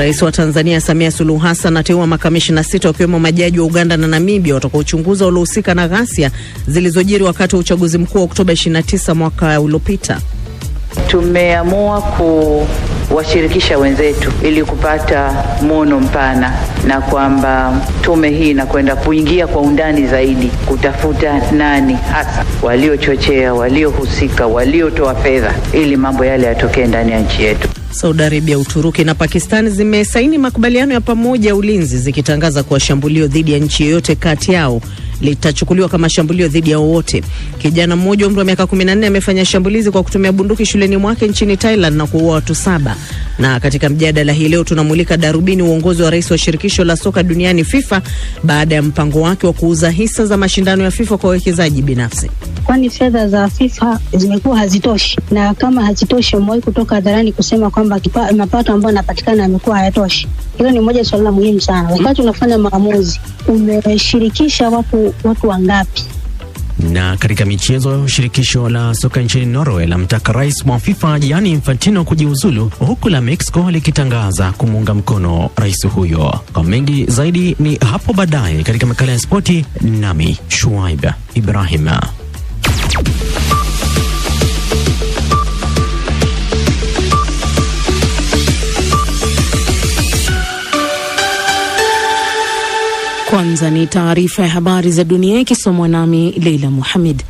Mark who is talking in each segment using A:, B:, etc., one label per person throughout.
A: Rais wa Tanzania Samia Suluhu Hassan ateua makamishna 6 wakiwemo majaji wa Uganda na Namibia watakaochunguza waliohusika na ghasia zilizojiri wakati wa uchaguzi mkuu wa Oktoba 29 mwaka uliopita.
B: Tumeamua kuwashirikisha wenzetu ili kupata muono mpana, na kwamba tume hii inakwenda kuingia kwa undani zaidi kutafuta nani hasa waliochochea, waliohusika, waliotoa fedha ili mambo yale yatokee ndani ya nchi yetu.
A: Saudi Arabia, Uturuki na Pakistan zimesaini makubaliano ya pamoja ya ulinzi zikitangaza kuwa shambulio dhidi ya nchi yoyote kati yao litachukuliwa kama shambulio dhidi ya wote. Kijana mmoja umri wa miaka 14 amefanya shambulizi kwa kutumia bunduki shuleni mwake nchini Thailand na kuua watu 7. Na katika mjadala hii leo tunamulika darubini uongozi wa rais wa shirikisho la soka duniani FIFA baada ya mpango wake wa kuuza hisa za mashindano ya FIFA kwa wawekezaji binafsi.
C: Kwani fedha za FIFA zimekuwa hazitoshi, na kama hazitoshi umewahi kutoka hadharani kusema kwamba mapato ambayo yanapatikana yamekuwa hayatoshi. Hilo ni moja swala muhimu sana. Wakati unafanya maamuzi, umeshirikisha watu wangapi?
D: Na katika michezo, shirikisho la soka nchini Norway lamtaka rais wa FIFA Gianni Infantino kujiuzulu, huku la Mexico likitangaza kumuunga mkono rais huyo. Kwa mengi zaidi ni hapo baadaye katika makala ya spoti, nami Shuaib Ibrahim.
E: Kwanza ni taarifa ya habari za dunia ikisomwa nami Leila Muhammad.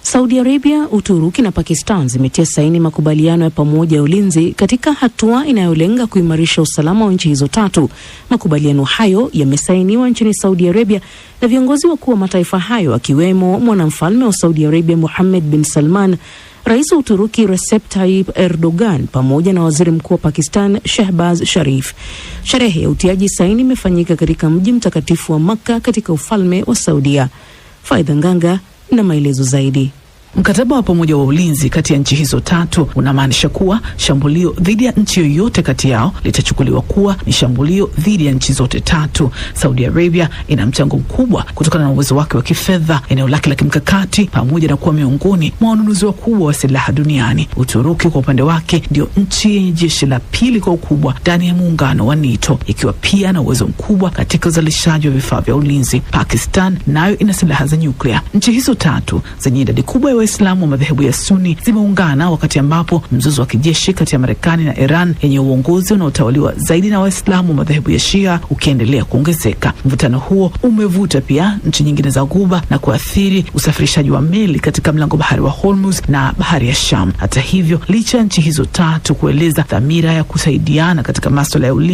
E: Saudi Arabia, Uturuki na Pakistan zimetia saini makubaliano ya pamoja ya ulinzi katika hatua inayolenga kuimarisha usalama wa nchi hizo tatu. Makubaliano hayo yamesainiwa nchini Saudi Arabia na viongozi wakuu wa mataifa hayo akiwemo mwanamfalme wa Saudi Arabia Mohammed bin Salman, Rais wa Uturuki Recep Tayyip Erdogan pamoja na Waziri Mkuu wa Pakistan Shehbaz Sharif. Sherehe ya utiaji saini imefanyika katika mji mtakatifu wa Makkah katika ufalme wa Saudia. Faida Nganga na maelezo zaidi.
F: Mkataba wa pamoja wa ulinzi kati ya nchi hizo tatu unamaanisha kuwa shambulio dhidi ya nchi yoyote kati yao litachukuliwa kuwa ni shambulio dhidi ya nchi zote tatu. Saudi Arabia ina mchango mkubwa kutokana na uwezo wake wa kifedha, eneo lake la kimkakati, pamoja na kuwa miongoni mwa wanunuzi wakubwa wa silaha duniani. Uturuki kwa upande wake ndio nchi yenye jeshi la pili kwa ukubwa ndani ya muungano wa NATO, ikiwa pia na uwezo mkubwa katika uzalishaji wa vifaa vya ulinzi. Pakistan nayo ina silaha za nyuklia. Nchi hizo tatu zenye idadi kubwa ya Waislamu wa madhehebu ya Sunni zimeungana wakati ambapo mzozo wa kijeshi kati ya Marekani na Iran yenye uongozi unaotawaliwa zaidi na Waislamu wa madhehebu ya Shia ukiendelea kuongezeka. Mvutano huo umevuta pia nchi nyingine za Ghuba na kuathiri usafirishaji wa meli katika mlango bahari wa Hormuz na bahari ya Sham. Hata hivyo, licha ya nchi hizo tatu kueleza dhamira ya kusaidiana katika masuala ya ulinzi